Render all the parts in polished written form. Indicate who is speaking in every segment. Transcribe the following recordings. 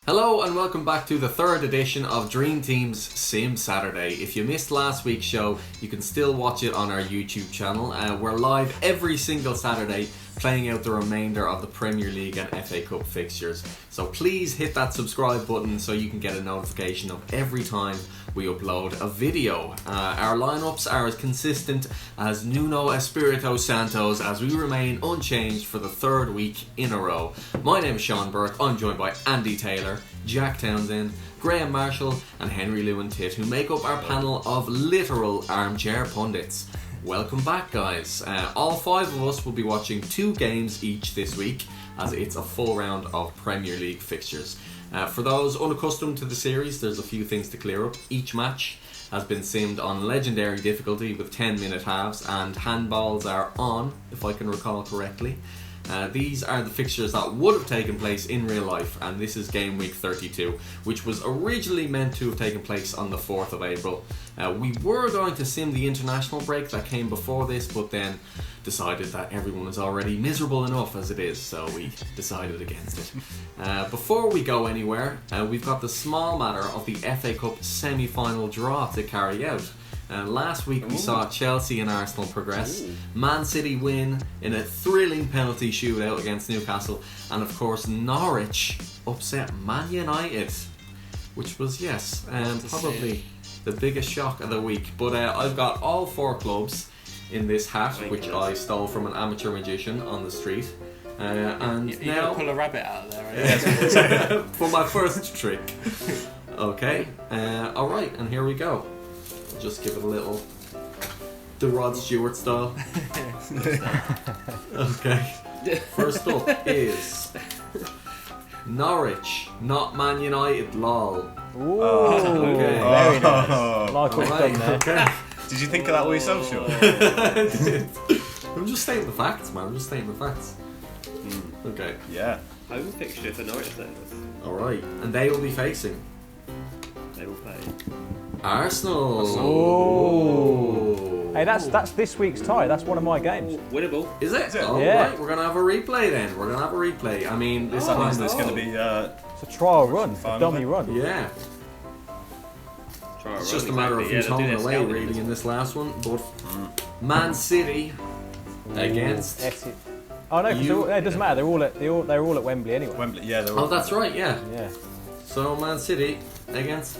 Speaker 1: Hello and welcome back to the third edition of Dream Team's Sim Saturday. If you missed last week's show, you can still watch it on our YouTube channel. We're live every single Saturday playing out the remainder of the Premier League and FA Cup fixtures. So please hit that subscribe button so you can get a notification of every time we upload a video. Our lineups are as consistent as Nuno Espirito Santos as we remain unchanged for the third week in a row. My name is Sean Burke. I'm joined by Andy Taylor, Jack Townsend, Graham Marshall and Henry Lewin Titt, who make up our panel of literal armchair pundits. Welcome back, guys. All five of us will be watching 2 games each this week as it's a full round of Premier League fixtures. For those unaccustomed to the series, there's a few things to clear up. Each match has been simmed on legendary difficulty with 10-minute halves, and handballs are on, if I can recall correctly. These are the fixtures that would have taken place in real life, and this is game week 32, which was originally meant to have taken place on the 4th of April. We were going to sim the international break that came before this, but then decided that everyone is already miserable enough as it is, so we decided against it. Before we go anywhere, we've got the small matter of the FA Cup semi-final draw to carry out. Last week we saw Chelsea and Arsenal progress, Man City win in a thrilling penalty shootout against Newcastle, and of course Norwich upset Man United, which was, probably the biggest shock of the week. But I've got all 4 clubs in this hat, which I stole from an amateur magician on the street. And
Speaker 2: you
Speaker 1: now
Speaker 2: gotta pull a rabbit out of there, right?
Speaker 1: for my first trick. Okay, alright, and here we go. Just give it a little, the Rod Stewart style. Okay. First up is Norwich, not Man United, lol.
Speaker 3: Ooh,
Speaker 1: okay.
Speaker 3: Very nice. Like what's done there.
Speaker 1: Okay.
Speaker 4: Did you think of that with yourself, Sean?
Speaker 1: I'm just stating the facts, man. I'm just stating the facts. Okay.
Speaker 4: Yeah.
Speaker 5: Home fixture for Norwich then.
Speaker 1: Alright. And they will be facing
Speaker 5: They will play.
Speaker 1: Arsenal.
Speaker 3: Oh. Hey, that's this week's tie. That's one of my games.
Speaker 5: Winnable.
Speaker 1: Is it?
Speaker 4: Is it?
Speaker 1: Oh,
Speaker 3: Yeah.
Speaker 1: right. We're going to have a replay then. We're going to have a replay. I mean, this
Speaker 4: That means
Speaker 1: time
Speaker 4: there's going to be...
Speaker 3: It's a trial run, a
Speaker 4: Fun,
Speaker 3: dummy
Speaker 4: isn't
Speaker 3: run.
Speaker 1: Yeah. It's just a matter of who's home and away, really, in this last one. But Man City against...
Speaker 3: Oh no, because it doesn't matter. They're all at Wembley anyway.
Speaker 4: Wembley, yeah, they're all...
Speaker 1: Oh, that's right, yeah.
Speaker 3: Yeah.
Speaker 1: So Man City against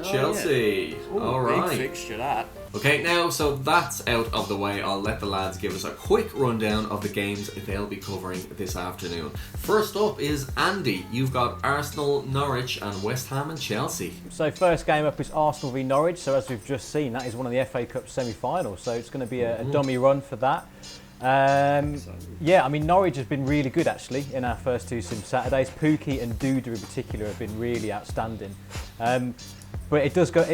Speaker 1: Chelsea. All right.
Speaker 2: Big fixture, that.
Speaker 1: Okay, now, so that's out of the way. I'll let the lads give us a quick rundown of the games they'll be covering this afternoon. First up is Andy. You've got Arsenal, Norwich and West Ham and Chelsea.
Speaker 3: So first game up is Arsenal v Norwich. So as we've just seen, that is one of the FA Cup semi-finals. So it's going to be a dummy run for that. I mean Norwich has been really good actually in our first 2 sim Saturdays. Pookie and Duda in particular have been really outstanding. But it's got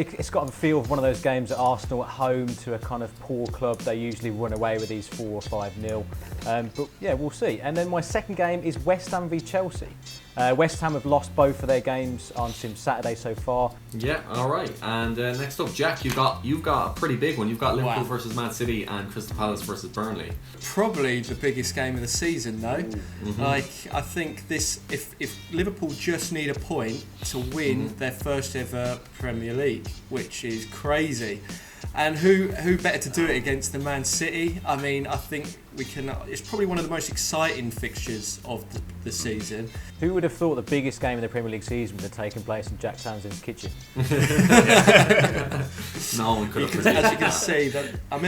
Speaker 3: a feel of one of those games at Arsenal at home to a kind of poor club. They usually run away with these 4 or 5-0. But yeah, we'll see. And then my second game is West Ham v Chelsea. West Ham have lost both of their games on Sim Saturday so far.
Speaker 1: Yeah, all right. And next up, Jack, you've got a pretty big one. You've got Liverpool versus Man City and Crystal Palace versus Burnley.
Speaker 2: Probably the biggest game of the season, though. Like, I think this, if Liverpool just need a point to win their first ever Premier League, which is crazy. And who better to do it against the Man City? I mean, I think we can. It's probably one of the most exciting fixtures of the season.
Speaker 3: Who would have thought the biggest game in the Premier League season would have taken place in Jack Townsend's kitchen?
Speaker 1: No one could have predicted
Speaker 2: As you can
Speaker 1: that.
Speaker 2: see, that I'm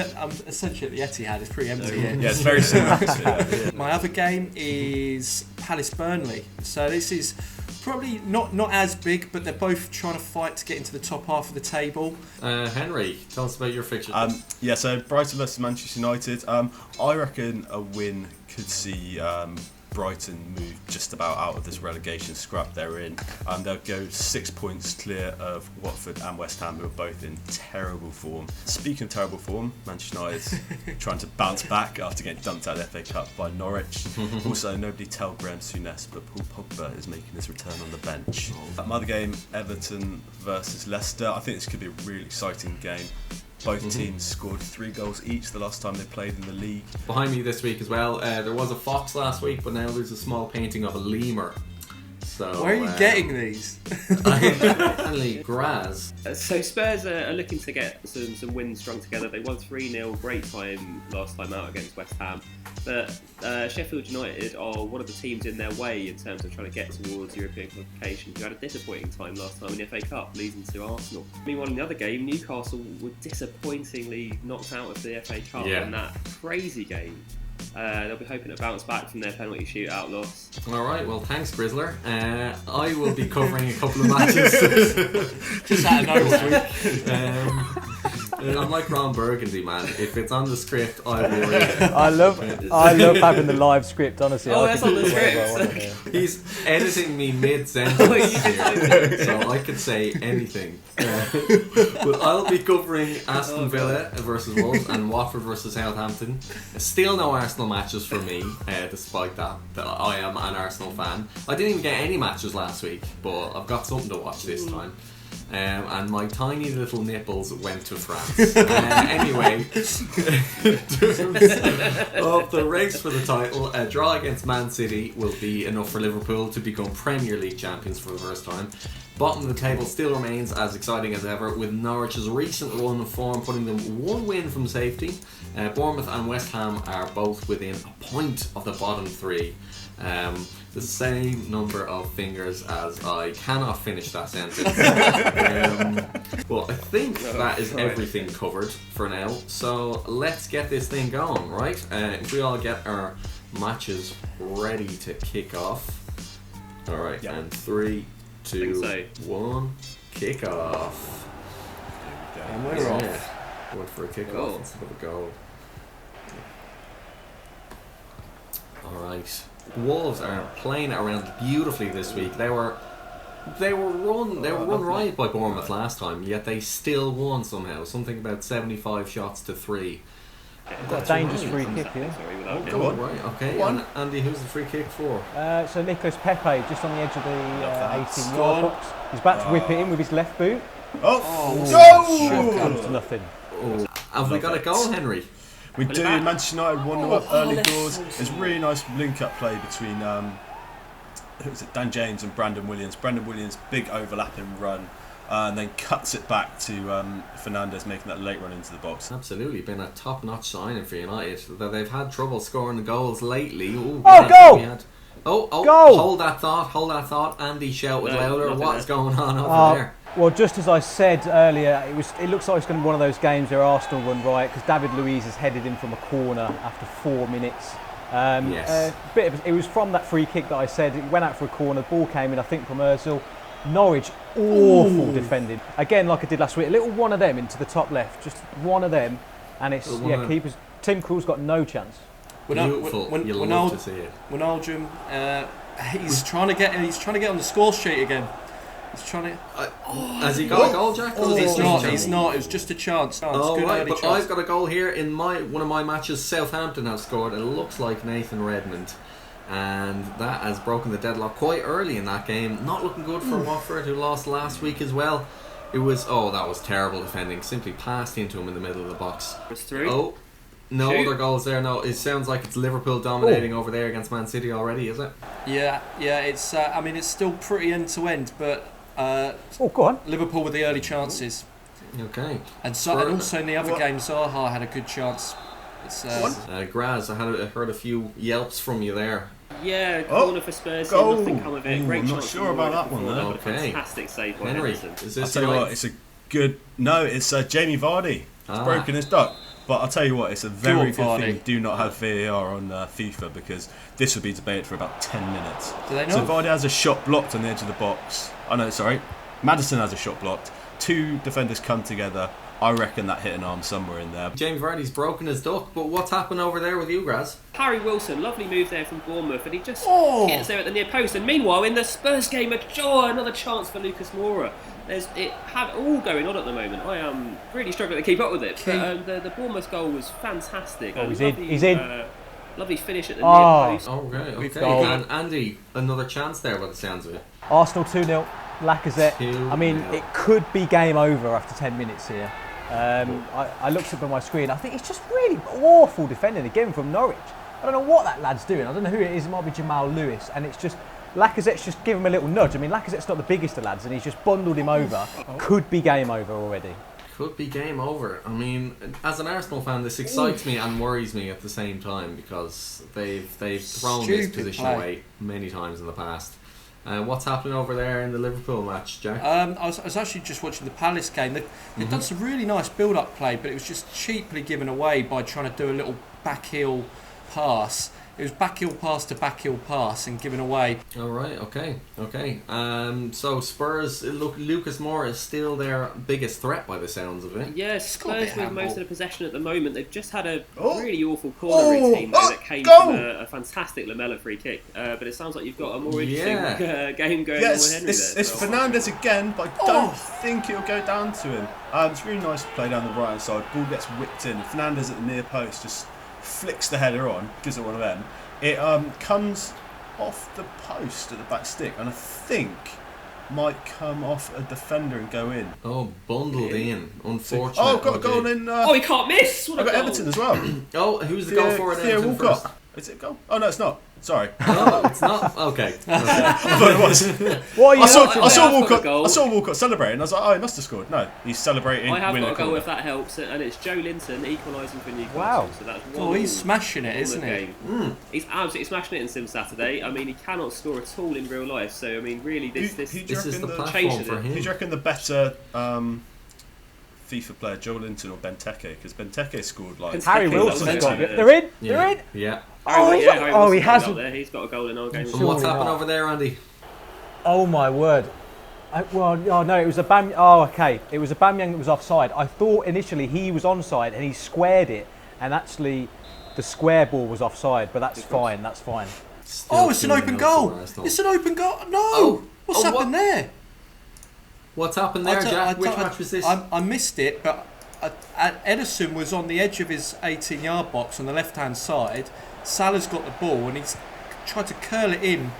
Speaker 2: essentially at the Etihad. It's pretty empty here.
Speaker 4: Yeah, it's very similar.
Speaker 2: My other game is Palace Burnley. So this is probably not as big, but they're both trying to fight to get into the top half of the table.
Speaker 1: Henry, tell us about your fixture.
Speaker 4: So Brighton versus Manchester United. I reckon a win could see Brighton move just about out of this relegation scrap they're in. They'll go 6 points clear of Watford and West Ham, who are both in terrible form. Speaking of terrible form, Manchester United trying to bounce back after getting dumped out of the FA Cup by Norwich. Also, nobody tell Graham Souness, but Paul Pogba is making his return on the bench. My other game, Everton versus Leicester. I think this could be a really exciting game. Both teams scored 3 goals each the last time they played in the league.
Speaker 1: Behind me this week as well, there was a fox last week, but now there's a small painting of a lemur. So
Speaker 2: Where are you getting these?
Speaker 1: Definitely Graz.
Speaker 5: So Spurs are looking to get some wins strung together. They won 3-0, great time last time out against West Ham. But Sheffield United are one of the teams in their way in terms of trying to get towards European qualification. Who had a disappointing time last time in the FA Cup, losing to Arsenal. Meanwhile, in the other game, Newcastle were disappointingly knocked out of the FA Cup in that crazy game. They'll be hoping to bounce back from their penalty shootout loss.
Speaker 1: Alright, well thanks Grizzler. I will be covering a couple of matches
Speaker 2: Just out of nowhere.
Speaker 1: I'm like Ron Burgundy, man. If it's on the script, I will read it.
Speaker 3: I love having the live script. Honestly,
Speaker 5: Oh,
Speaker 3: I
Speaker 5: that's
Speaker 3: could
Speaker 5: on the
Speaker 3: do whatever I
Speaker 5: script.
Speaker 3: want here.
Speaker 1: He's editing me mid-sentence here, so I could say anything. But I'll be covering Aston Villa versus Wolves and Watford versus Southampton. Still no Arsenal matches for me, despite that I am an Arsenal fan. I didn't even get any matches last week, but I've got something to watch this time. And my tiny little nipples went to France. Anyway, in terms of the race for the title, a draw against Man City will be enough for Liverpool to become Premier League champions for the first time. Bottom of the table still remains as exciting as ever, with Norwich's recent run of form putting them one win from safety. Bournemouth and West Ham are both within a point of the bottom three. The same number of fingers as I cannot finish that sentence. Well, I think that is everything covered for now. So let's get this thing going, right? If we all get our matches ready to kick off. All right, and 3, 2, 1, kick off.
Speaker 2: And we're off.
Speaker 1: Went for a kick off instead of a goal. All right. Wolves are playing around beautifully this week. They were run riot by Bournemouth last time, yet they still won somehow. Something about 75 shots to 3.
Speaker 3: Got a dangerous free kick here.
Speaker 4: Go on.
Speaker 1: Right, okay. And Andy, who's the free kick for?
Speaker 3: So Nicolas Pepe, just on the edge of the 18-yard
Speaker 2: Gone.
Speaker 3: box. He's about to whip it in with his left boot. Comes to nothing.
Speaker 1: Oh. Have we got a goal, Henry?
Speaker 4: We do. Manchester United 1-0 up early doors. There's really nice link-up play between who was it? Dan James and Brandon Williams. Brandon Williams, big overlapping run, and then cuts it back to Fernandes, making that late run into the box.
Speaker 1: Absolutely, been a top-notch signing for United. Though they've had trouble scoring goals lately. Ooh,
Speaker 3: goal!
Speaker 1: Goal! Hold that thought. Andy shouted louder. What's going on over there?
Speaker 3: Well, just as I said earlier, it looks like it's going to be one of those games where Arsenal run riot because David Luiz has headed in from a corner after 4 minutes.
Speaker 1: Yes.
Speaker 3: It was from that free kick that I said. It went out for a corner. The ball came in, I think, from Ozil. Norwich, awful defending. Again, like I did last week, a little one of them into the top left. Just one of them. And it's, keepers. Tim Krul's got no chance.
Speaker 1: Beautiful. You love to see it.
Speaker 2: Wijnaldum, he's trying to get on the score sheet again. He's trying to.
Speaker 1: Has he got a goal, Jack?
Speaker 2: He's not. It was just a chance.
Speaker 1: Oh,
Speaker 2: Good
Speaker 1: right,
Speaker 2: early
Speaker 1: but
Speaker 2: chance.
Speaker 1: I've got a goal here in one of my matches. Southampton have scored. It looks like Nathan Redmond, and that has broken the deadlock quite early in that game. Not looking good for Watford, who lost last week as well. It was that was terrible defending. Simply passed into him in the middle of the box.
Speaker 5: It's through.
Speaker 1: Oh. No other goals there. No, it sounds like it's Liverpool dominating over there against Man City already, is it?
Speaker 2: Yeah. It's. I mean, it's still pretty end to end, but.
Speaker 3: Go on.
Speaker 2: Liverpool with the early chances.
Speaker 1: Okay.
Speaker 2: And also in the other game, Zaha had a good chance. It's,
Speaker 1: Graz, I heard a few yelps from you there.
Speaker 5: Yeah, corner for Spurs.
Speaker 4: Goal.
Speaker 5: Nothing come of it. Great
Speaker 4: I'm
Speaker 5: chance.
Speaker 4: not sure about that one, though.
Speaker 1: Okay.
Speaker 5: Fantastic save by
Speaker 1: Henry,
Speaker 5: Henderson.
Speaker 1: is
Speaker 4: I'll
Speaker 1: this
Speaker 4: tell you what, it's a good. No, it's Jamie Vardy. He's broken his duck. But I'll tell you what, it's a very good thing we do not have VAR on FIFA because this would be debated for about 10 minutes.
Speaker 2: Do they not?
Speaker 4: So Vardy has a shot blocked on the edge of the box. Oh no, sorry. Maddison has a shot blocked. 2 defenders come together. I reckon that hit an arm somewhere in there.
Speaker 1: James Vardy's broken his duck, but what's happened over there with you, Graz?
Speaker 5: Harry Wilson, lovely move there from Bournemouth, and he just hits there at the near post. And meanwhile, in the Spurs game, another chance for Lucas Moura. It had all going on at the moment. I am really struggling to keep up with it. But the Bournemouth goal was fantastic.
Speaker 3: He's in.
Speaker 5: Lovely finish at the near post.
Speaker 1: Okay. And Andy, another chance there by the sounds of it.
Speaker 3: Arsenal 2-0. Lacazette. I mean, it could be game over after 10 minutes here. I looked up on my screen. I think it's just really awful defending again from Norwich. I don't know what that lad's doing. I don't know who it is. It might be Jamal Lewis. And it's just Lacazette's just give him a little nudge. I mean, Lacazette's not the biggest of lads, and he's just bundled him over. Could be game over already.
Speaker 1: Could be game over. I mean, as an Arsenal fan, this excites me and worries me at the same time because they've thrown this position away many times in the past. What's happening over there in the Liverpool match, Jack?
Speaker 2: I was actually just watching the Palace game. They've done some really nice build-up play, but it was just cheaply given away by trying to do a little back heel pass. It was back heel pass to back heel pass and given away.
Speaker 1: All right, okay. So Spurs, Lucas Moura is still their biggest threat by the sounds of it.
Speaker 5: Yeah, Spurs with most of the possession at the moment. They've just had a really awful corner routine that came from a fantastic Lamella free kick. But it sounds like you've got a more interesting game going on with Henry there.
Speaker 4: It's Fernandes again, but I don't think it'll go down to him. It's really nice to play down the right hand side. Ball gets whipped in. Fernandes at the near post just flicks the header on, gives it one of them. It comes off the post at the back stick, and I think might come off a defender and go in.
Speaker 1: Oh, bundled in, unfortunately.
Speaker 4: Oh, got a goal in.
Speaker 5: He can't miss!
Speaker 4: I got Everton as well.
Speaker 1: Oh, who's the goal for at Everton first?
Speaker 4: Is it a goal? Oh no, it's not. Sorry.
Speaker 1: No, it's not. Okay.
Speaker 4: I thought it was.
Speaker 3: What are you
Speaker 4: I saw
Speaker 5: Walcott.
Speaker 4: I saw Walcott celebrating. I was like, oh, he must have scored. No, he's celebrating.
Speaker 5: I have
Speaker 4: winning
Speaker 5: got a goal
Speaker 4: corner.
Speaker 5: if that helps, and it's Joe Linton equalising for Newcastle.
Speaker 3: Wow.
Speaker 5: So that's one.
Speaker 2: He's smashing it, isn't he?
Speaker 5: He's absolutely smashing it in Sim Saturday. I mean, he cannot score at all in real life. So I mean, really, this
Speaker 1: is the platform for him.
Speaker 4: Who do you reckon the better FIFA player, Joe Linton or Benteke? Because Benteke scored like
Speaker 3: Harry Wilson's got it. They're in. They're in.
Speaker 1: Yeah.
Speaker 3: He hasn't.
Speaker 5: He's got a goal in our game.
Speaker 1: And what's happened over there, Andy?
Speaker 3: Oh my word. It was Aubameyang. Oh, okay. It was Aubameyang that was offside. I thought initially he was onside and he squared it, and actually the square ball was offside. But that's fine. That's fine.
Speaker 1: Still
Speaker 2: It's an open goal. It's an open goal. No. What's happened there?
Speaker 1: What's happened there, Jack? Which match was this?
Speaker 2: I missed it, but Ederson was on the edge of his 18-yard box on the left-hand side. Salah's got the ball and he's tried to curl it in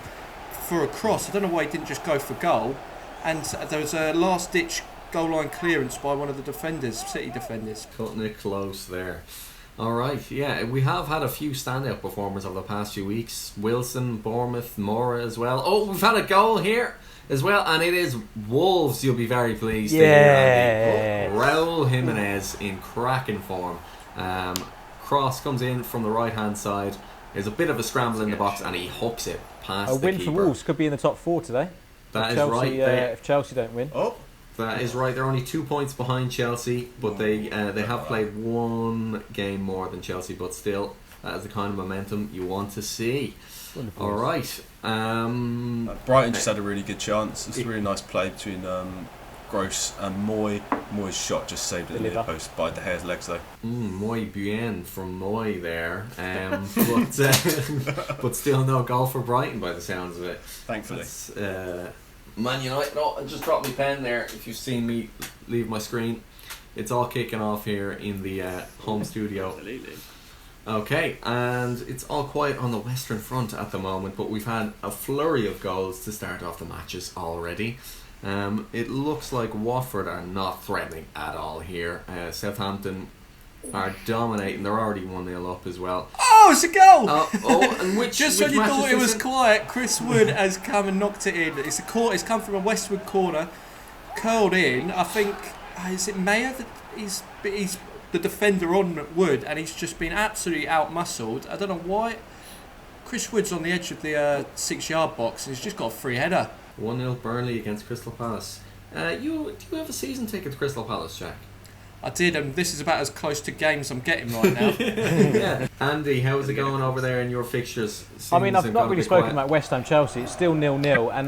Speaker 2: for a cross. I don't know why he didn't just go for goal. And there was a last-ditch goal line clearance by one of the defenders, City defenders.
Speaker 1: Cutting it close there. All right, yeah, we have had a few standout performers over the past few weeks. Wilson, Bournemouth, Moura as well. Oh, we've had a goal here as well, and it is Wolves. You'll be very pleased to hear, Andy. Raul Jimenez in cracking form. Cross comes in from the right hand side. There's a bit of a scramble in the box, and he hooks it past the keeper.
Speaker 3: A win for Wolves could be in the top 4 today.
Speaker 1: That is right.
Speaker 3: If Chelsea don't win.
Speaker 1: That is right. They're only 2 points behind Chelsea, but they have played one game more than Chelsea. But still, that is the kind of momentum you want to see. Wonderful. All right.
Speaker 4: Brighton just had a really good chance. It's a really nice play between Gross and Moy. Moy's shot just saved at the near post by De Gea's legs though.
Speaker 1: Moy bien from Moy there, but still no goal for Brighton by the sounds of it.
Speaker 4: Thankfully.
Speaker 1: Man United. I just dropped my pen there. If you've seen me leave my screen, it's all kicking off here in the home studio.
Speaker 5: Absolutely.
Speaker 1: Okay, and it's all quiet on the Western Front at the moment, but we've had a flurry of goals to start off the matches already. It looks like Watford are not threatening at all here. Southampton are dominating. They're already 1-0 up as well.
Speaker 2: Oh, it's a goal!
Speaker 1: And which
Speaker 2: Just
Speaker 1: which
Speaker 2: when you
Speaker 1: match
Speaker 2: thought
Speaker 1: is
Speaker 2: it
Speaker 1: this
Speaker 2: was
Speaker 1: in?
Speaker 2: quiet, Chris Wood has come and knocked it in. It's come from a westward corner, curled in. I think is it Mayer that he's the defender on Wood, and he's just been absolutely out-muscled. I don't know why. Chris Wood's on the edge of the 6-yard box, and he's just got a free header.
Speaker 1: 1-0 Burnley against Crystal Palace. Do you have a season ticket to Crystal Palace, Jack?
Speaker 2: I did, and this is about as close to games I'm getting right now.
Speaker 1: Yeah. Andy, how is it going over there in your fixtures?
Speaker 3: I mean, I've not really spoken about West Ham Chelsea. It's still 0-0, and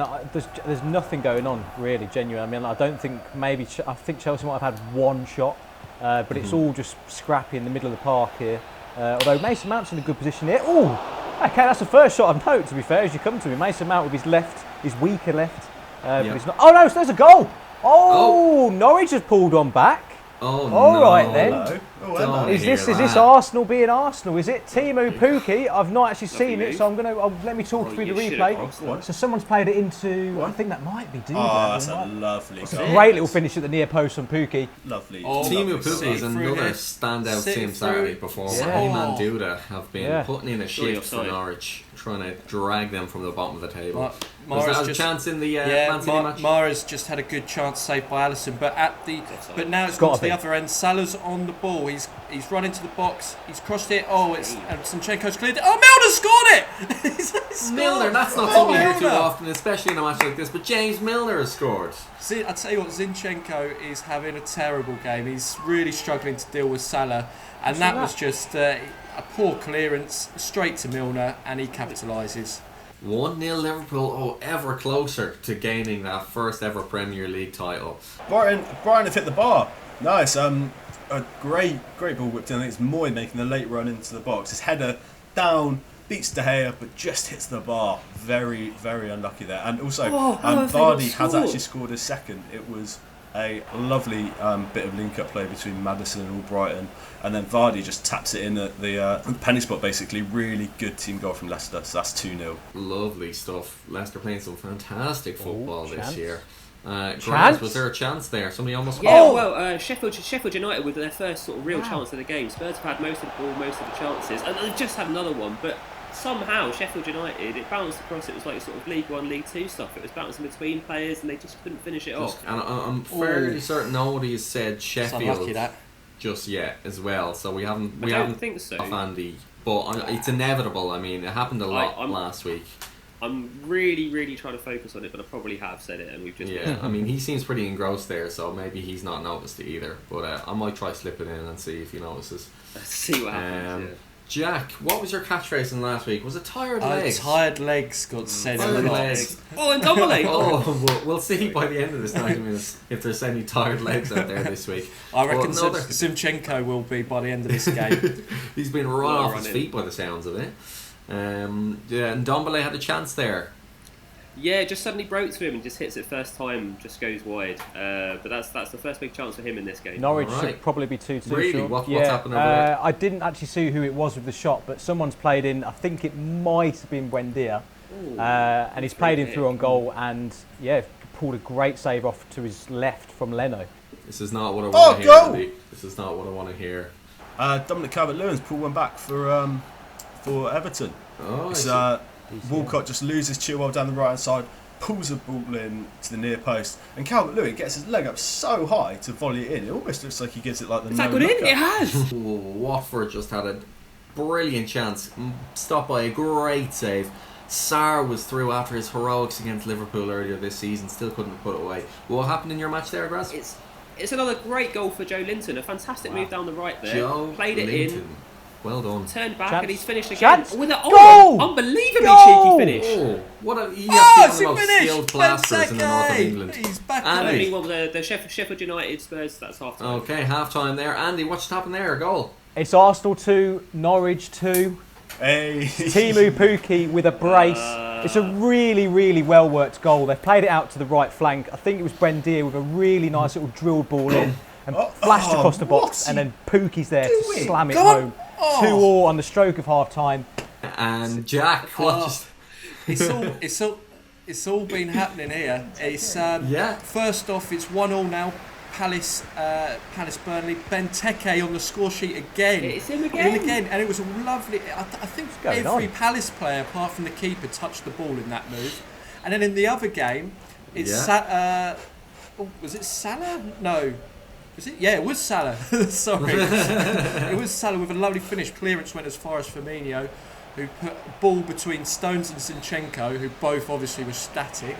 Speaker 3: there's nothing going on really, genuine. I mean, I don't think I think Chelsea might have had one shot, but it's all just scrappy in the middle of the park here. Although Mason Mount's in a good position here. Oh, okay, that's the first shot I've noted. To be fair, as you come to me, Mason Mount with his left, his weaker left. But it's not. Oh no, there's a goal. Oh, Norwich has pulled on back.
Speaker 1: Oh,
Speaker 3: all
Speaker 1: no.
Speaker 3: right then.
Speaker 4: Oh,
Speaker 1: Don't
Speaker 4: hello.
Speaker 3: Is
Speaker 1: hear
Speaker 3: this
Speaker 1: that.
Speaker 3: Arsenal being Arsenal? Is it Timu Pukki? I've not actually seen
Speaker 5: Lovely
Speaker 3: it, so I'm gonna let me talk
Speaker 5: Oh,
Speaker 3: through the
Speaker 5: you should have
Speaker 3: replay.
Speaker 5: crossed
Speaker 4: that.
Speaker 3: So someone's played it into.
Speaker 4: Go on.
Speaker 3: I think that might be Duda.
Speaker 4: Oh, that's
Speaker 3: It
Speaker 4: a
Speaker 3: might-
Speaker 4: lovely
Speaker 3: It's a
Speaker 4: goal.
Speaker 3: great little finish at the near post from Pukki.
Speaker 4: Lovely.
Speaker 2: Oh,
Speaker 1: Timu
Speaker 4: lovely
Speaker 1: Pukki is
Speaker 2: See
Speaker 1: another
Speaker 2: through
Speaker 1: standout
Speaker 2: See
Speaker 1: Sim
Speaker 2: through.
Speaker 1: Saturday performer.
Speaker 3: Yeah.
Speaker 1: Him and Duda have been
Speaker 3: Yeah.
Speaker 1: putting in a
Speaker 5: Surely
Speaker 1: shift for
Speaker 5: offside.
Speaker 1: Norwich, trying to drag them from the bottom of the table. Was
Speaker 2: Mara's
Speaker 1: that a
Speaker 2: just-
Speaker 1: chance in the
Speaker 2: Yeah,
Speaker 1: Man City match?
Speaker 2: Mara's just had a good chance saved by Alisson, but but now it's
Speaker 3: Gotta
Speaker 2: gone to the
Speaker 3: be.
Speaker 2: other end. Salah's on the ball. He's run into the box. He's crossed it. Oh, and Zinchenko's cleared it. Oh, Milner scored it! He's scored.
Speaker 1: Milner, that's not
Speaker 2: Oh,
Speaker 1: something you hear too
Speaker 2: Milner.
Speaker 1: often, especially in a match like this, but James Milner has scored.
Speaker 2: See, I tell you what, Zinchenko is having a terrible game. He's really struggling to deal with Salah, and that was just a poor clearance straight to Milner, and he capitalises.
Speaker 1: 1-0 Liverpool, ever closer to gaining that first ever Premier League title.
Speaker 4: Brighton have hit the bar. Nice. A great ball whipped in. I think it's Moy making the late run into the box. His header down, beats De Gea, but just hits the bar. Very, very unlucky there. And also, Vardy has actually scored his second. It was a lovely bit of link-up play between Maddison and Brighton. And then Vardy just taps it in at the penny spot, basically. Really good team goal from Leicester. So that's 2-0.
Speaker 1: Lovely stuff. Leicester playing some fantastic football this
Speaker 3: chance.
Speaker 1: year.
Speaker 3: Chance?
Speaker 1: Grant, was there a chance there? Somebody almost
Speaker 5: Yeah,
Speaker 1: scored.
Speaker 5: well, Sheffield United with their first sort of real chance of the game. Spurs have had most of the ball, most of the chances, and they've just had another one. But somehow Sheffield United, it bounced across. It was like sort of League One, League Two stuff. It was bouncing between players, and they just couldn't finish it off.
Speaker 1: And I'm fairly certain nobody has said
Speaker 2: It's unlucky
Speaker 1: Sheffield
Speaker 2: that.
Speaker 1: just yet as well. So we haven't.
Speaker 5: I don't think so.
Speaker 1: Off Andy, but it's inevitable. I mean, it happened a lot
Speaker 5: I'm-
Speaker 1: last week.
Speaker 5: I'm really, really trying to focus on it, but I probably have said it, and we've just
Speaker 1: Yeah, I mean, he seems pretty engrossed there, so maybe he's not noticed it either. But I might try slip it in and see if he notices.
Speaker 5: Let's see what happens.
Speaker 1: Jack, what was your catchphrase in last week? Was it tired legs?
Speaker 2: Tired legs got said a
Speaker 1: Tired
Speaker 2: lot.
Speaker 1: legs.
Speaker 5: Oh, and double leg.
Speaker 1: We'll see by the end of this 90 minutes if there's any tired legs out there this week.
Speaker 2: I reckon
Speaker 1: Well, another-
Speaker 2: Zinchenko will be by the end of this game.
Speaker 1: He's been run off his
Speaker 5: running.
Speaker 1: feet by the sounds of it. Yeah, and Dombele had a chance there.
Speaker 5: Yeah, just suddenly broke to him and just hits it first time, just goes wide. But that's the first big chance for him in this game.
Speaker 3: Norwich
Speaker 1: Alright.
Speaker 3: should probably be 2-2.
Speaker 1: Really?
Speaker 3: Sure.
Speaker 1: What's happened over there?
Speaker 3: I didn't actually see who it was with the shot, but someone's played in. I think it might have been Buendia, and he's played him through on goal, and pulled a great save off to his left from Leno.
Speaker 1: This is not what I want to hear,
Speaker 4: goal!
Speaker 1: Andy. This is not what I want to hear.
Speaker 4: Dominic Calvert-Lewin's pulled one back for Everton.
Speaker 1: Oh,
Speaker 4: It's,
Speaker 1: I
Speaker 4: Walcott just loses Chilwell down the right hand side, pulls the ball in to the near post, and Calvert-Lewin gets his leg up so high to volley it in. It almost looks like he gives it like the
Speaker 5: Is
Speaker 4: no
Speaker 5: that good in?
Speaker 4: look
Speaker 5: It
Speaker 4: up.
Speaker 5: has!
Speaker 1: see. Watford just had a brilliant chance, stopped by a great save. Sarr was through after his heroics against Liverpool earlier this season, still couldn't put it away. What happened in your match there, Graz?
Speaker 5: It's another great goal for Joe Linton. A fantastic move down the right there.
Speaker 1: Joe
Speaker 5: Played it
Speaker 1: Linton.
Speaker 5: in,
Speaker 1: Well done.
Speaker 5: turned back,
Speaker 3: Chance.
Speaker 5: and he's finished again.
Speaker 3: Chance.
Speaker 5: With a
Speaker 3: Goal!
Speaker 5: unbelievably
Speaker 3: Goal!
Speaker 5: cheeky finish.
Speaker 1: Oh, what a he
Speaker 2: Oh,
Speaker 1: has
Speaker 2: it's
Speaker 1: the
Speaker 2: a
Speaker 1: most
Speaker 2: finish!
Speaker 1: skilled blasters in the north of
Speaker 2: Benteke!
Speaker 1: England.
Speaker 2: He's back
Speaker 1: Andy.
Speaker 2: in
Speaker 5: Only
Speaker 2: it.
Speaker 5: one, the Sheffield United Spurs. That's half time.
Speaker 1: Okay, half time there. Andy, what's happened there? A goal.
Speaker 3: It's Arsenal 2, Norwich 2.
Speaker 4: Hey.
Speaker 3: Timu Pukki with a brace. It's a really, really well worked goal. They've played it out to the right flank. I think it was Buendia with a really nice little drilled ball in and flashed across the box,
Speaker 4: what's
Speaker 3: and
Speaker 4: he
Speaker 3: then Pukki's there to
Speaker 4: doing?
Speaker 3: slam it
Speaker 2: Come on.
Speaker 3: home.
Speaker 2: Oh.
Speaker 3: 2-2 on the stroke of half time.
Speaker 1: And Jack, what just...
Speaker 2: It's all been happening here. It's First off, it's 1-1 now. Palace Burnley. Benteke on the score sheet again.
Speaker 5: It's him again.
Speaker 2: And it was a lovely. I think
Speaker 3: going
Speaker 2: every
Speaker 3: on?
Speaker 2: Palace player, apart from the keeper, touched the ball in that move. And then in the other game, it's was it Salah? No. Was it? Yeah, it was Salah. Sorry. It was Salah with a lovely finish. Clearance went as far as Firmino, who put a ball between Stones and Zinchenko, who both obviously were static,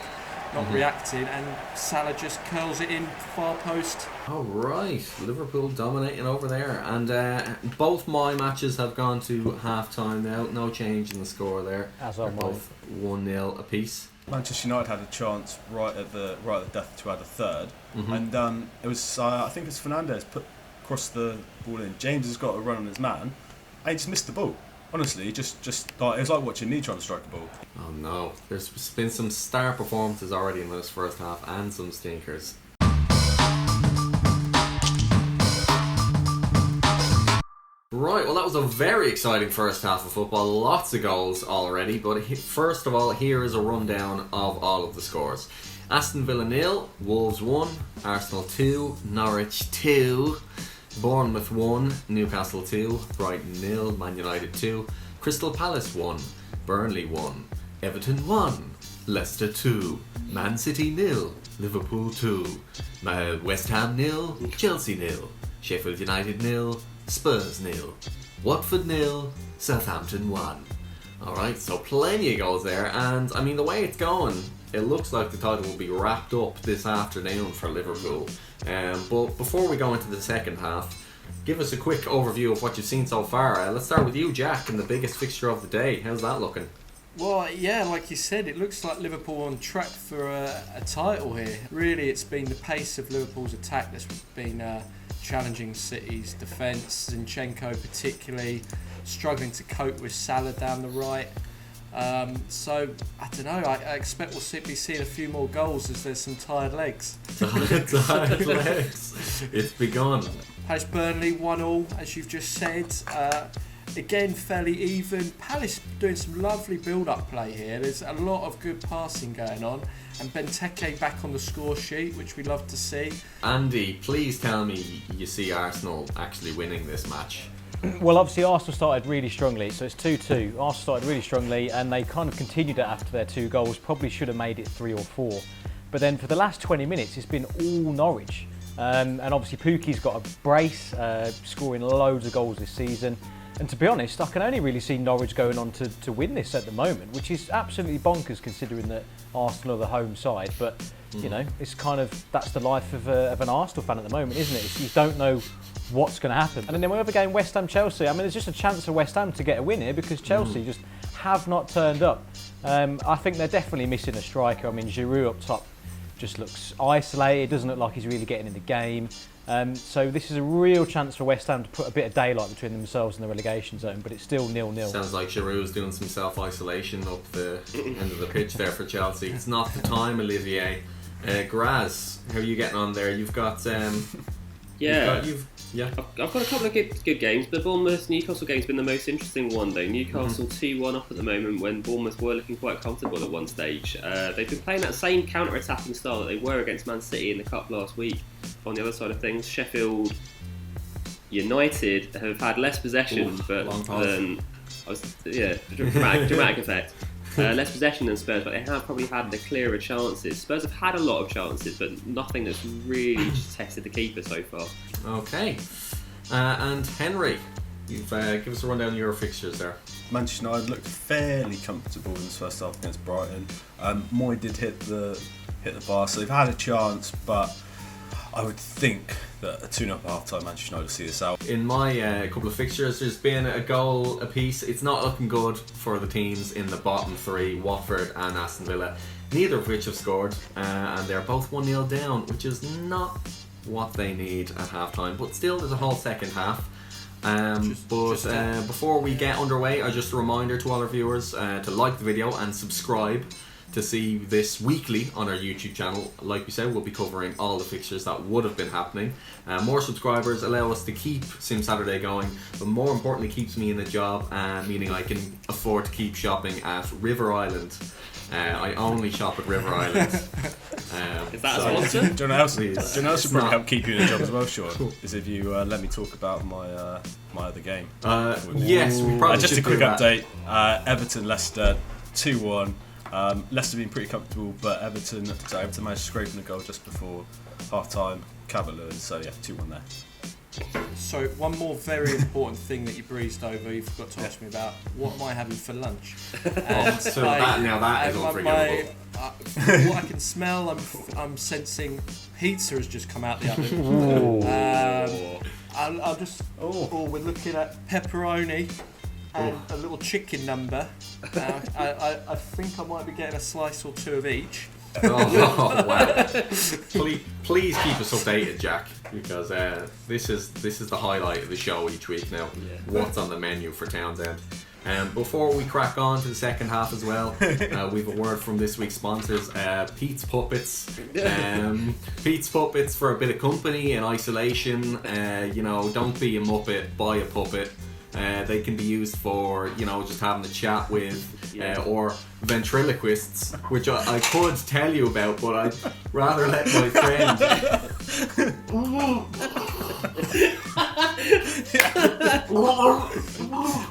Speaker 2: not reacting, and Salah just curls it in far post.
Speaker 1: Oh, right. Liverpool dominating over there. And both my matches have gone to half time now. No change in the score there.
Speaker 3: As
Speaker 1: They're
Speaker 3: are mine.
Speaker 1: both 1-0 apiece.
Speaker 4: Manchester United had a chance right at the death to add a third, and it was I think it's Fernandes put across the ball in. James has got a run on his man, and he just missed the ball. Honestly, just like, it was like watching me trying to strike a ball.
Speaker 1: Oh no, there's been some star performances already in this first half and some stinkers. Right, well that was a very exciting first half of football. Lots of goals already, but first of all, here is a rundown of all of the scores. Aston Villa 0, Wolves 1, Arsenal 2, Norwich 2, Bournemouth 1, Newcastle 2, Brighton 0, Man United 2, Crystal Palace 1, Burnley 1, Everton 1, Leicester 2, Man City 0, Liverpool 2, West Ham 0, Chelsea 0, Sheffield United 0, Spurs 0, Watford 0, Southampton 1. Alright, so plenty of goals there, and I mean the way it's going, it looks like the title will be wrapped up this afternoon for Liverpool. But before we go into the second half, give us a quick overview of what you've seen so far. Let's start with you, Jack, and the biggest fixture of the day. How's that looking?
Speaker 2: Well, yeah, like you said, it looks like Liverpool on track for a title here. Really, it's been the pace of Liverpool's attack that's been challenging City's defence. Zinchenko particularly struggling to cope with Salah down the right. So, I don't know, I expect we'll be seeing a few more goals as there's some tired legs.
Speaker 1: Tired legs. It's begun.
Speaker 2: Palace Burnley 1-1, as you've just said. Again, fairly even. Palace doing some lovely build-up play here. There's a lot of good passing going on. And Benteke back on the score sheet, which we love to see.
Speaker 1: Andy, please tell me you see Arsenal actually winning this match.
Speaker 3: Well, obviously Arsenal started really strongly, so it's 2-2. Arsenal started really strongly and they kind of continued it after their 2 goals. Probably should have made it 3 or 4. But then for the last 20 minutes, it's been all Norwich. And obviously Pukki's got a brace, scoring loads of goals this season. And to be honest, I can only really see Norwich going on to win this at the moment, which is absolutely bonkers considering that Arsenal are the home side. But, you know, it's kind of, that's the life of an Arsenal fan at the moment, isn't it? You don't know what's going to happen. And then we have a game West Ham-Chelsea. I mean, there's just a chance for West Ham to get a win here because Chelsea just have not turned up. I think they're definitely missing a striker. I mean, Giroud up top just looks isolated, doesn't look like he's really getting in the game. So this is a real chance for West Ham to put a bit of daylight between themselves and the relegation zone, but it's still 0-0.
Speaker 1: Sounds like Giroud's doing some self-isolation up the end of the pitch there for Chelsea. It's not the time, Olivier. Graz, how are you getting on there? You've got...
Speaker 5: I've got a couple of good games. The Bournemouth-Newcastle game's been the most interesting one, though. Newcastle 2-1 up at the moment when Bournemouth were looking quite comfortable at one stage. They've been playing that same counter-attacking style that they were against Man City in the Cup last week. On the other side of things, Sheffield United have had less possession, dramatic effect. Less possession than Spurs, but they have probably had the clearer chances. Spurs have had a lot of chances, but nothing that's really just tested the keeper so far.
Speaker 1: Okay. And Henry, give us a rundown of your fixtures there.
Speaker 4: Manchester United looked fairly comfortable in this first half against Brighton. Moy did hit the bar, so they've had a chance, but I would think that a 2-0 half time Manchester United will see this out.
Speaker 1: In my couple of fixtures, there's been a goal apiece. It's not looking good for the teams in the bottom 3, Watford and Aston Villa, neither of which have scored, and they're both 1-0 down, which is not what they need at half time, but still there's a whole second half. Before we get underway, just a reminder to all our viewers to like the video and subscribe to see this weekly on our YouTube channel. Like we said, we'll be covering all the fixtures that would have been happening. More subscribers allow us to keep Sim Saturday going, but more importantly keeps me in a job, meaning I can afford to keep shopping at River Island. I only shop at River Island.
Speaker 5: Is that a sponsor?
Speaker 4: Do you know else would probably help keep you in a job as well, Sean? Is if you let me talk about my other game.
Speaker 1: Yes, we probably
Speaker 4: just
Speaker 1: should
Speaker 4: a quick
Speaker 1: do that.
Speaker 4: update. Everton-Leicester 2-1. Leicester been pretty comfortable, but Everton managed to scrape in a goal just before half time. Cavaliers, so yeah, 2-1 there.
Speaker 2: So one more very important thing that you breezed over, you forgot to ask me about. What am I having for lunch?
Speaker 1: That is unforgivable.
Speaker 2: What I can smell, I'm sensing pizza has just come out the oven. We're looking at pepperoni and a little chicken number. I think I might be getting a slice or 2 of each.
Speaker 1: Oh wow! Please keep us updated, Jack, because this is the highlight of the show each week now. Yeah. What's on the menu for Townsend? Before we crack on to the second half as well, we've a word from this week's sponsors, Pete's Puppets. Pete's Puppets for a bit of company and isolation. Don't be a muppet, buy a puppet. They can be used for, just having a chat with, or ventriloquists, which I could tell you about, but I'd rather let my friend.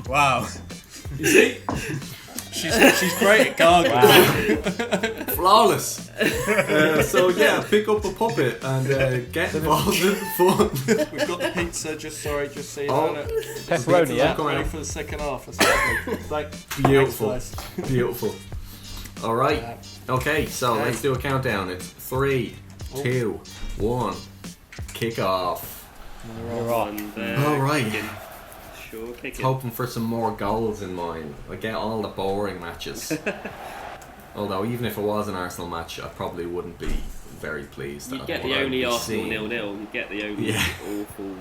Speaker 4: Wow.
Speaker 1: You see?
Speaker 2: She's great at gargling.
Speaker 1: Flawless. Pick up a puppet and get involved in the fun.
Speaker 2: We've got the pizza, just so you
Speaker 1: Oh.
Speaker 2: know.
Speaker 3: Pepperoni, yeah.
Speaker 2: Ready for the second half. That's lovely.
Speaker 1: Beautiful.
Speaker 2: Thanks, guys.
Speaker 1: Beautiful. All right. Okay, so let's do a countdown. It's 3, 2, 1. Kick off.
Speaker 3: Right.
Speaker 1: All right.
Speaker 5: Kicking. Sure, kicking.
Speaker 1: Hoping for some more goals in mind. I get all the boring matches. Although even if it was an Arsenal match, I probably wouldn't be very pleased.
Speaker 5: You
Speaker 1: at
Speaker 5: get
Speaker 1: what
Speaker 5: the
Speaker 1: I'd
Speaker 5: only
Speaker 1: be
Speaker 5: Arsenal
Speaker 1: seeing.
Speaker 5: 0-0. You get the only awful.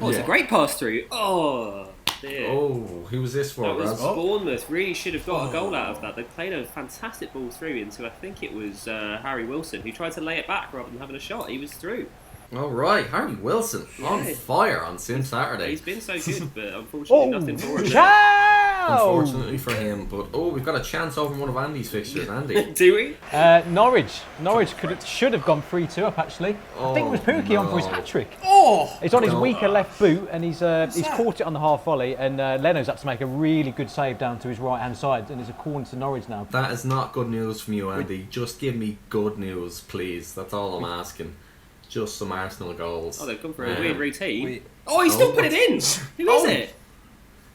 Speaker 5: Oh, it's a
Speaker 1: Yeah.
Speaker 5: great pass through. Oh, dear.
Speaker 1: Oh, who was this for,
Speaker 5: That was
Speaker 1: Raz?
Speaker 5: Bournemouth. Really should have got a goal out of that. They played a fantastic ball through into, I think it was Harry Wilson, who tried to lay it back rather than having a shot. He was through.
Speaker 1: All right, Harry Wilson on
Speaker 5: Yeah.
Speaker 1: fire on Sim Saturday.
Speaker 5: He's been so good, but unfortunately nothing for him.
Speaker 3: Ciao!
Speaker 1: Unfortunately for him, but we've got a chance over one of Andy's fixtures, Andy.
Speaker 5: Do we?
Speaker 3: Norwich should have gone 3-2 up actually. I think it was Pookie on for his
Speaker 1: no.
Speaker 3: hat trick.
Speaker 2: Oh!
Speaker 3: He's on his
Speaker 1: No.
Speaker 3: weaker left boot and he's caught it on the half volley and Leno's had to make a really good save down to his right hand side and there's a corner to Norwich now.
Speaker 1: That is not good news from you, Andy. Just give me good news, please. That's all I'm asking. Just some Arsenal goals.
Speaker 5: Oh, they've gone for a weird routine.
Speaker 2: Wait.
Speaker 5: Oh, he still
Speaker 1: Oh,
Speaker 5: put it in. Who is it?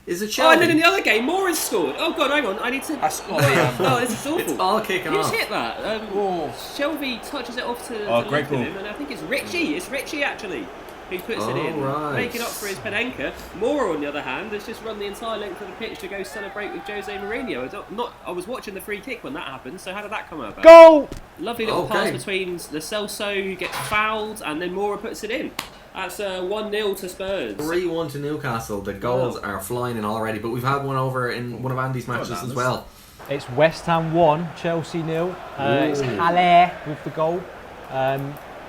Speaker 1: Is it
Speaker 5: Oh,
Speaker 1: Shelby?
Speaker 5: and then in the other game, Moore has scored. Oh god, hang on. I need to.
Speaker 2: That's not the
Speaker 5: Oh, this is awful.
Speaker 1: It's all kicking
Speaker 5: Who's
Speaker 1: off.
Speaker 5: hit that?
Speaker 2: Oh.
Speaker 5: Shelby touches it off to the
Speaker 4: Oh, great
Speaker 5: left of
Speaker 4: ball.
Speaker 5: him, and I think it's Richie. It's Richie actually who puts it in,
Speaker 1: right.
Speaker 5: making up for his Penenka. Moore, on the other hand, has just run the entire length of the pitch to go celebrate with Jose Mourinho. I was watching the free kick when that happened. So how did that come about?
Speaker 3: Goal!
Speaker 5: Lovely little pass
Speaker 1: Okay.
Speaker 5: between the Celso who gets fouled, and then Moore puts it in. That's 1-0 to Spurs.
Speaker 1: 3-1 to Newcastle. The goals are flying in already, but we've had one over in one of Andy's matches as well.
Speaker 3: It's West Ham 1, Chelsea 0. It's Haller with the goal.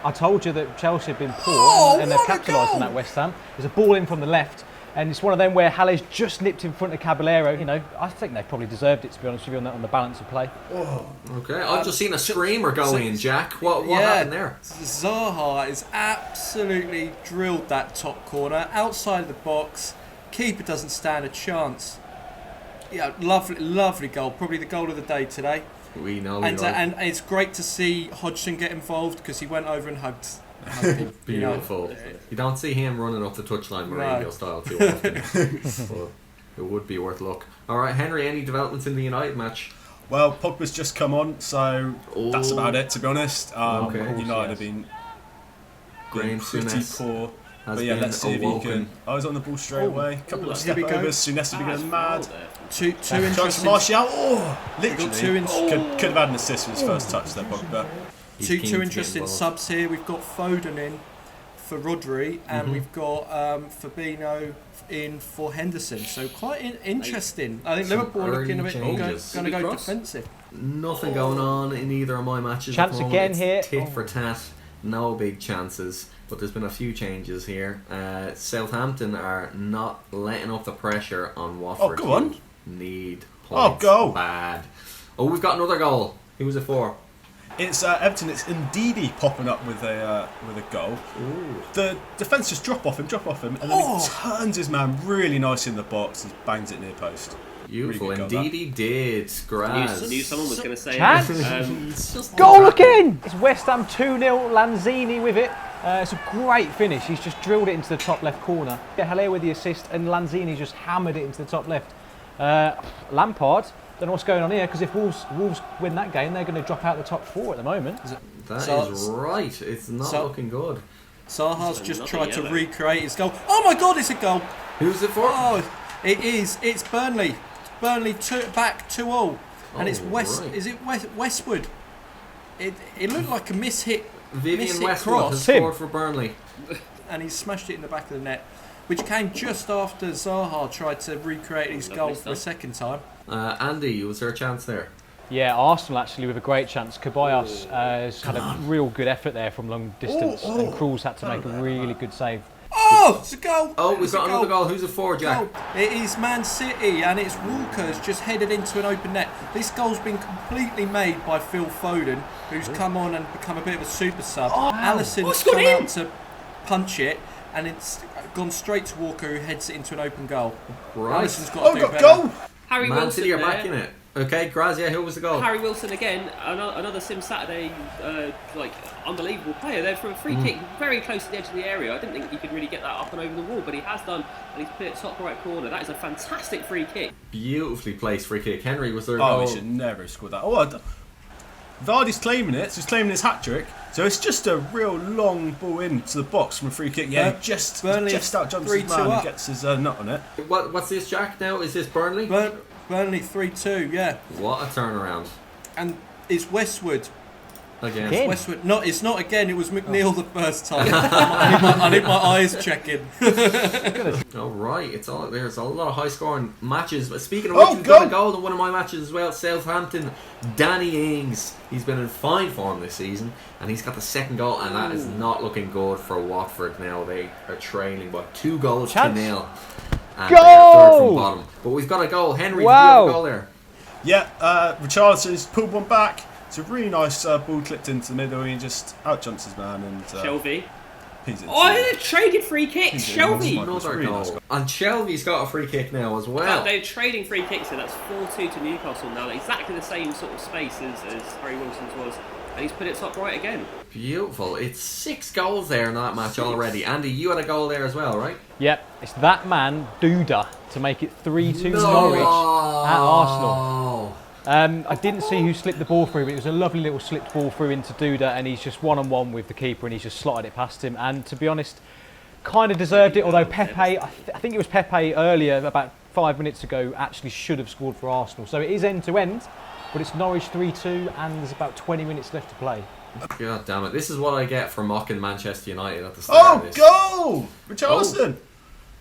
Speaker 3: I told you that Chelsea have been poor and they've capitalised on that West Ham. There's a ball in from the left and it's one of them where Haller's just nipped in front of Caballero. I think they probably deserved it, to be honest with you, on the balance of play.
Speaker 1: Okay, I've just seen a screamer go in, Jack. What happened there?
Speaker 2: Zaha has absolutely drilled that top corner outside of the box. Keeper doesn't stand a chance. Yeah, lovely goal. Probably the goal of the day today.
Speaker 1: We know.
Speaker 2: And it's great to see Hodgson get involved because he went over and hugged him.
Speaker 1: Beautiful. You don't see him running up the touchline Mourinho
Speaker 2: No.
Speaker 1: style too often. But it would be worth a look. Alright, Henry, any developments in the United match?
Speaker 4: Well, Pogba's just come on, so that's about it, to be honest.
Speaker 1: Okay.
Speaker 4: United have been
Speaker 1: Graham
Speaker 4: pretty
Speaker 1: Souness
Speaker 4: poor.
Speaker 1: has
Speaker 4: But yeah,
Speaker 1: been
Speaker 4: let's see if he
Speaker 1: awoken.
Speaker 4: can. I was on the ball straight away. A couple of
Speaker 2: here
Speaker 4: step
Speaker 2: we go.
Speaker 4: overs. Souness will be going mad.
Speaker 2: Two
Speaker 4: Chance
Speaker 2: interesting.
Speaker 4: Martial. Oh, literally.
Speaker 2: two in-
Speaker 4: Could have had an assist with his first touch there, Pogba.
Speaker 1: He's
Speaker 2: Two
Speaker 1: keen to get
Speaker 2: interesting
Speaker 1: involved.
Speaker 2: subs here. We've got Foden in for Rodri, and we've got Fabinho in for Henderson. So quite interesting. I think
Speaker 1: Some
Speaker 2: Liverpool are looking a bit
Speaker 1: early
Speaker 2: going
Speaker 1: changes.
Speaker 2: to go
Speaker 5: Cross.
Speaker 2: defensive.
Speaker 1: Nothing going on in either of my matches.
Speaker 3: Chance
Speaker 1: at the moment.
Speaker 3: again
Speaker 1: It's
Speaker 3: here.
Speaker 1: Tit for tat. No big chances. But there's been a few changes here. Southampton are not letting up the pressure on Watford.
Speaker 4: go on.
Speaker 1: who Need
Speaker 4: Oh,
Speaker 1: points
Speaker 4: go.
Speaker 1: bad. Oh, we've got another goal. Who was it for?
Speaker 4: It's Everton. It's Ndidi popping up with a goal.
Speaker 1: Ooh.
Speaker 4: The defence just drop off him, and then he turns his man really nice in the box and bangs it near post.
Speaker 1: Beautiful.
Speaker 4: Really good goal,
Speaker 1: Indeed he did. Graz.
Speaker 5: Knew someone was going to say
Speaker 3: Chance.
Speaker 5: that.
Speaker 3: Goal again! It's West Ham 2-0, Lanzini with it. It's a great finish. He's just drilled it into the top left corner. Yeah, Haller with the assist and Lanzini just hammered it into the top left. Lampard, don't know what's going on here because if Wolves win that game, they're going to drop out the top 4 at the moment.
Speaker 1: That
Speaker 2: So-
Speaker 1: is right. It's not
Speaker 2: so-
Speaker 1: looking good.
Speaker 2: Zaha's
Speaker 5: It's
Speaker 2: just
Speaker 5: another
Speaker 2: tried to
Speaker 5: yellow.
Speaker 2: recreate his goal. Oh my God, it's a goal!
Speaker 1: Who's it for?
Speaker 2: Oh, it is. It's Burnley. Burnley back 2-0, and it's West.
Speaker 1: right.
Speaker 2: Is it Westwood? It looked like a mishit
Speaker 1: Vivian Westwood
Speaker 2: cross.
Speaker 1: has
Speaker 3: Tim.
Speaker 1: scored for Burnley.
Speaker 2: and he smashed it in the back of the net, which came just after Zaha tried to recreate his goal for a second time.
Speaker 1: Andy, was there a chance there?
Speaker 3: Yeah, Arsenal actually with a great chance. Ceballos has had a real good effort there from long distance, and Kroos had to make a really good save.
Speaker 2: Oh, it's a goal.
Speaker 1: Oh, we've
Speaker 2: It's a
Speaker 1: got another goal. Who's it for, Jack?
Speaker 2: Goal. It is Man City, and it's Walker's just headed into an open net. This goal's been completely made by Phil Foden, who's come on and become a bit of a super sub. Alisson's come out to punch it, and it's gone straight to Walker, who heads it into an open goal.
Speaker 1: Right.
Speaker 2: Alisson's got to do better.
Speaker 4: Goal!
Speaker 5: Harry
Speaker 1: Man
Speaker 5: Wilson
Speaker 1: City are
Speaker 5: there.
Speaker 1: back in it. Okay, Grazia, who was the goal?
Speaker 5: Harry Wilson again, another Sim Saturday, unbelievable player. They're from a free kick, very close to the edge of the area. I didn't think he could really get that up and over the wall, but he has done, and he's put it top right corner. That is a fantastic free kick.
Speaker 1: Beautifully placed free kick. Henry, was there a
Speaker 4: Oh,
Speaker 1: goal?
Speaker 4: he should never have scored that. Vardy's claiming it, so he's claiming his hat-trick. So it's just a real long ball into the box from a free kick. Yeah, he just out jumps his man and gets his nut on it.
Speaker 1: What's this, Jack, now? Is this Burnley?
Speaker 2: Burnley 3-2, yeah.
Speaker 1: What a turnaround.
Speaker 2: And it's Westwood.
Speaker 1: Again.
Speaker 3: Again?
Speaker 2: Westwood. No, it's not again. It was McNeil the first time. I need my eyes checking.
Speaker 1: All right, there's a lot of high-scoring matches. But speaking of which, we've got a goal in one of my matches as well. Southampton, Danny Ings. He's been in fine form this season, and he's got the second goal, and that is not looking good for Watford now. They are trailing by 2 goals to 0. And they're third from bottom. But we've got a goal. Henry,
Speaker 3: Wow.
Speaker 1: did you have a goal there?
Speaker 4: Yeah, Richarlison's pulled one back. It's a really nice ball clipped into the middle. He just out jumps his man and.
Speaker 5: Shelby.
Speaker 4: He's
Speaker 5: They're trading free kicks. Shelby.
Speaker 1: Another
Speaker 4: really
Speaker 1: goal.
Speaker 4: nice goal.
Speaker 1: And Shelby's got a free kick now as well.
Speaker 5: They're trading free kicks, so that's 4-2 to Newcastle now. Exactly the same sort of space as Harry Wilson's was. And he's put it top right again.
Speaker 1: Beautiful. It's 6 goals there in that match already. Andy, you had a goal there as well, right?
Speaker 3: Yep, it's that man, Duda, to make it 3-2 Norwich at Arsenal. I didn't see who slipped the ball through, but it was a lovely little slipped ball through into Duda, and he's just one-on-one with the keeper, and he's just slotted it past him. And to be honest, kind of deserved it, although Pepe, I think it was Pepe earlier, about 5 minutes ago, actually should have scored for Arsenal. So it is end-to-end, but it's Norwich 3-2, and there's about 20 minutes left to play.
Speaker 1: God damn it. This is what I get for mocking Manchester United at the start of this.
Speaker 4: Goal! Richarlison!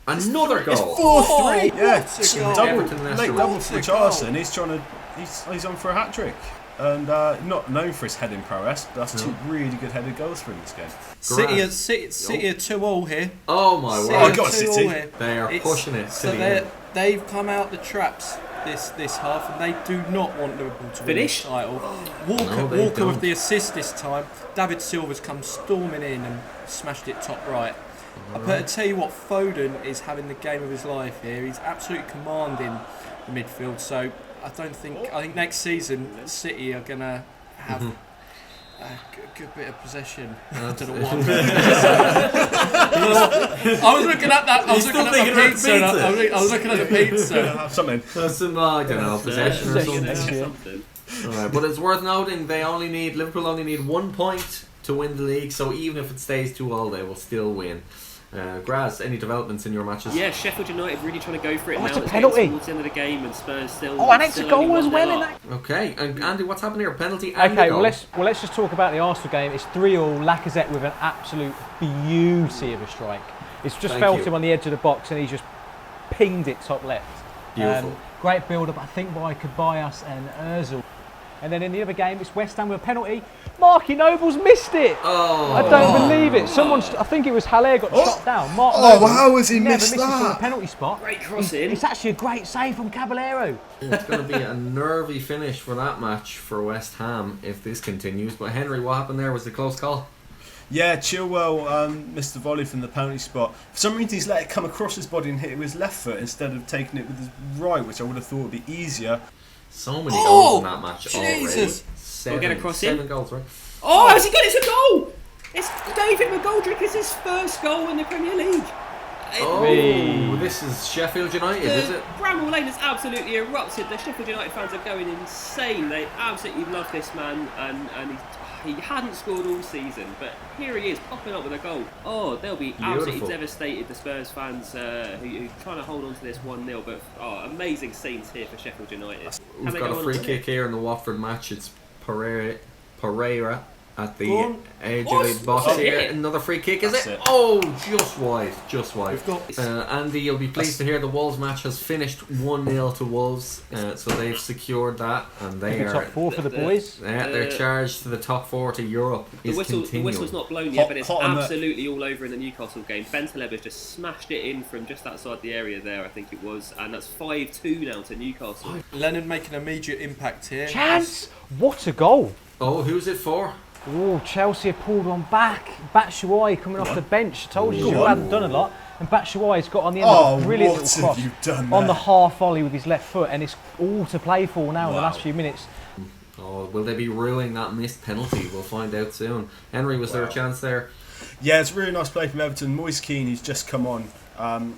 Speaker 1: Another goal.
Speaker 4: It's 4-3. Yeah,
Speaker 2: what a goal.
Speaker 4: double
Speaker 1: Everton
Speaker 4: for Richarlison. He's on for a hat-trick. And not known for his heading prowess, but that's 2 really good headed goals for him this game.
Speaker 2: City are 2-2 here.
Speaker 1: Oh my
Speaker 2: City
Speaker 1: word.
Speaker 2: are
Speaker 4: I got
Speaker 2: 2-2
Speaker 4: City.
Speaker 2: here.
Speaker 1: They are pushing it to
Speaker 2: So
Speaker 1: the end.
Speaker 2: they've come out the traps this half, and they do not want Liverpool to win
Speaker 5: Finish?
Speaker 2: the title.
Speaker 1: No, they
Speaker 2: Walker
Speaker 1: don't.
Speaker 2: with the assist this time. David Silva's come storming in and smashed it top right. I tell you what, Foden is having the game of his life here. He's absolutely commanding the midfield. So I think next season City are gonna have a good bit of possession. I don't know what. I was looking at that. I was looking at the pizza. I was looking at the pizza.
Speaker 4: Have something.
Speaker 1: Some, I don't know, possession or something.
Speaker 5: Something.
Speaker 1: Alright, but it's worth noting Liverpool only need 1 point to win the league, so even if it stays 2-2, they will still win. Graz, any developments in your matches?
Speaker 5: Yeah, Sheffield United really trying to go for it now.
Speaker 3: It's a
Speaker 5: getting
Speaker 3: penalty.
Speaker 5: towards the end of the game, and Spurs still.
Speaker 3: Oh, and it's a
Speaker 5: still
Speaker 3: goal
Speaker 5: only
Speaker 3: as
Speaker 5: 1-0
Speaker 3: well in
Speaker 5: up.
Speaker 3: that.
Speaker 1: Okay, and Andy, what's happened here? Penalty and
Speaker 3: Okay,
Speaker 1: a goal.
Speaker 3: well let's just talk about the Arsenal game. It's 3-3. Lacazette with an absolute beauty of a strike. It's just felt him on the edge of the box, and he's just pinged it top left.
Speaker 1: Beautiful.
Speaker 3: Great build-up, I think, by Kobayas and Ozil. And then in the other game, it's West Ham with a penalty. Marky Noble's missed it.
Speaker 1: Oh,
Speaker 3: I don't believe it. I think it was Haller got shot down. Mark
Speaker 4: Oh,
Speaker 3: Noble
Speaker 4: how has he
Speaker 3: never
Speaker 4: missed
Speaker 3: misses from
Speaker 4: that?
Speaker 3: a penalty spot.
Speaker 5: Great crossing.
Speaker 3: It's actually a great save from Caballero.
Speaker 1: it's going to be a nervy finish for that match for West Ham if this continues. But Henry, what happened there? Was it a close call?
Speaker 4: Yeah, Chilwell missed the volley from the penalty spot. For some reason, he's let it come across his body and hit it with his left foot instead of taking it with his right, which I would have thought would be easier.
Speaker 1: So many goals in that match
Speaker 2: Jesus.
Speaker 1: already.
Speaker 5: We'll get a cross
Speaker 1: 7
Speaker 5: in.
Speaker 1: goals, right?
Speaker 5: Oh, has he got it? It's a goal! It's David McGoldrick. It's his first goal in the Premier League.
Speaker 1: Oh,
Speaker 3: Hey.
Speaker 1: this is Sheffield United, is it?
Speaker 5: Bramall Lane has absolutely erupted. The Sheffield United fans are going insane. They absolutely love this man, and he hadn't scored all season, but here he is popping up with a goal. Oh, they'll be absolutely
Speaker 1: Beautiful.
Speaker 5: devastated, the Spurs fans who are trying to hold on to this 1-0. But amazing scenes here for Sheffield United.
Speaker 1: We've got a free kick here in the Watford match. It's Pereira at the
Speaker 2: Go on.
Speaker 1: edge of the box
Speaker 5: Oh,
Speaker 1: here.
Speaker 5: yeah.
Speaker 1: Another free kick, is
Speaker 4: That's
Speaker 1: it?
Speaker 4: it.
Speaker 1: Oh, just wide, just wide.
Speaker 2: We've got
Speaker 1: Andy, you'll be pleased to hear the Wolves match has finished 1-0 to Wolves, so they've secured that, and they
Speaker 3: The top
Speaker 1: are
Speaker 3: 4 for the boys.
Speaker 1: they're charged to the top 4 to Europe.
Speaker 5: The
Speaker 1: Is
Speaker 5: whistle's
Speaker 1: continuing.
Speaker 5: not blown yet, but it's
Speaker 4: Hot on the-
Speaker 5: absolutely all over in the Newcastle game. Bentaleb has just smashed it in from just outside the area there, I think it was, and that's 5-2 now to Newcastle.
Speaker 2: Leonard making immediate impact here.
Speaker 3: Chance! What a goal!
Speaker 1: Oh, who's it for?
Speaker 3: Oh, Chelsea have pulled one back. Batshuayi coming off the bench. Told you,
Speaker 4: Go on.
Speaker 3: hadn't done a lot. And Batshuayi's got on the end
Speaker 4: Oh,
Speaker 3: of a brilliant
Speaker 4: what
Speaker 3: little
Speaker 4: have
Speaker 3: cross
Speaker 4: you done
Speaker 3: on the
Speaker 4: there?
Speaker 3: half volley with his left foot, and it's all to play for now in the
Speaker 4: Wow.
Speaker 3: last few minutes.
Speaker 1: Oh, will they be ruining that missed penalty? We'll find out soon. Henry, was there a
Speaker 4: Wow.
Speaker 1: chance there?
Speaker 4: Yeah, it's a really nice play from Everton. Moise Keane, he's just come on.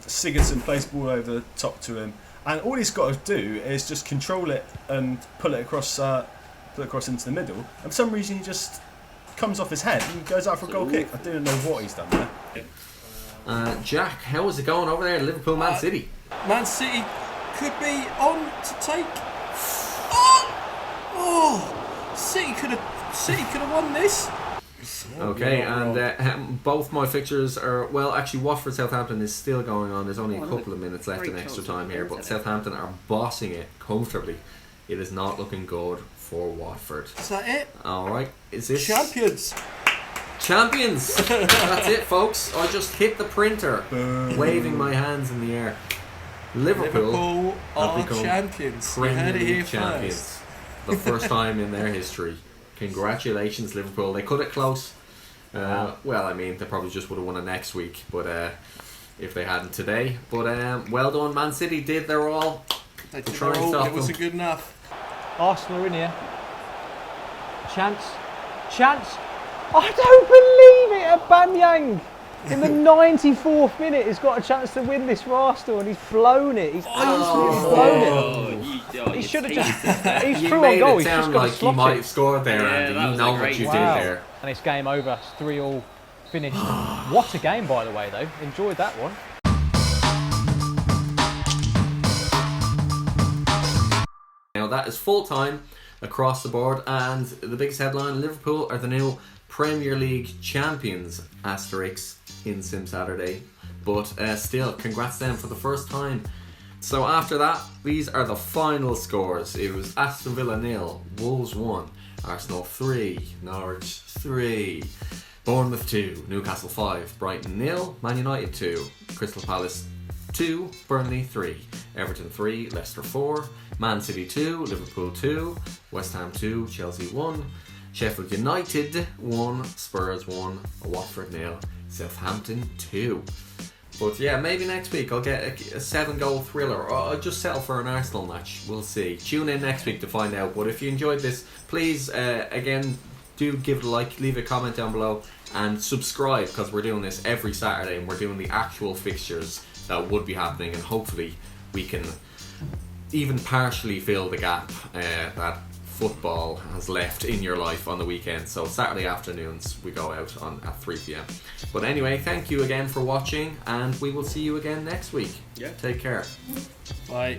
Speaker 4: Sigurdsson plays the ball over the top to him, and all he's got to do is just control it and pull it across into the middle. And for some reason, he just comes off his head and goes out for a goal kick. I don't know what he's done there.
Speaker 1: Jack, how is it going over there in Liverpool, Man City?
Speaker 2: Man City could be on to take. Oh! City could have won this.
Speaker 1: Okay, and both my fixtures are, well, actually Watford Southampton is still going on. There's only a couple of minutes left in
Speaker 5: Great
Speaker 1: extra
Speaker 5: chance
Speaker 1: time here, but
Speaker 5: of
Speaker 1: Southampton are bossing it comfortably. It is not looking good for Watford.
Speaker 2: Is that it?
Speaker 1: Alright, is this
Speaker 2: Champions.
Speaker 1: Champions? That's it, folks. I just hit the printer, waving my hands in the air. Liverpool
Speaker 2: Liverpool are
Speaker 1: have become
Speaker 2: champions. You
Speaker 1: Premier
Speaker 2: heard it here
Speaker 1: League champions.
Speaker 2: first.
Speaker 1: The first time in their history. Congratulations, Liverpool. They cut it close. Well, I mean, they probably just would have won it next week, but if they hadn't today. But well done, Man City did their all.
Speaker 2: They did
Speaker 1: try and
Speaker 2: their all,
Speaker 1: stop
Speaker 2: but it wasn't
Speaker 1: them.
Speaker 2: good enough.
Speaker 3: Arsenal are in here. Chance. I don't believe it! Aubameyang in the 94th minute has got a chance to win this for Arsenal, and he's blown it. He's absolutely blown it. He should have just. He's
Speaker 1: You
Speaker 3: through on
Speaker 1: made
Speaker 3: goal.
Speaker 1: it
Speaker 3: He's just
Speaker 1: sound
Speaker 3: got
Speaker 1: like
Speaker 3: to
Speaker 1: he
Speaker 3: slot
Speaker 1: might
Speaker 3: it.
Speaker 1: have scored there,
Speaker 5: Yeah,
Speaker 1: Andy.
Speaker 5: that
Speaker 1: You
Speaker 5: was
Speaker 1: know
Speaker 5: a
Speaker 1: what
Speaker 5: great
Speaker 1: you
Speaker 5: goal.
Speaker 1: did
Speaker 3: Wow.
Speaker 1: there.
Speaker 3: And it's game over. It's 3-3 finished. What a game, by the way, though. Enjoyed that one.
Speaker 1: Now that is full time across the board, and the biggest headline: Liverpool are the new Premier League champions. Asterix in Sim Saturday, but still, congrats them for the first time. So after that, these are the final scores. It was Aston Villa 0, Wolves 1, Arsenal 3, Norwich 3, Bournemouth 2, Newcastle 5, Brighton 0, Man United 2, Crystal Palace 2, Burnley 3, Everton 3, Leicester 4, Man City 2, Liverpool 2, West Ham 2, Chelsea 1, Sheffield United 1, Spurs 1, Watford 0, Southampton 2. But yeah, maybe next week I'll get a 7-goal thriller, or I'll just settle for an Arsenal match. We'll see. Tune in next week to find out. But if you enjoyed this, please, again, do give it a like, leave a comment down below, and subscribe, because we're doing this every Saturday, and we're doing the actual fixtures that would be happening, and hopefully we can even partially fill the gap that football has left in your life on the weekend. So Saturday afternoons we go out at 3 p.m. But anyway, thank you again for watching, and we will see you again next week.
Speaker 5: Yeah.
Speaker 1: Take care.
Speaker 2: Bye.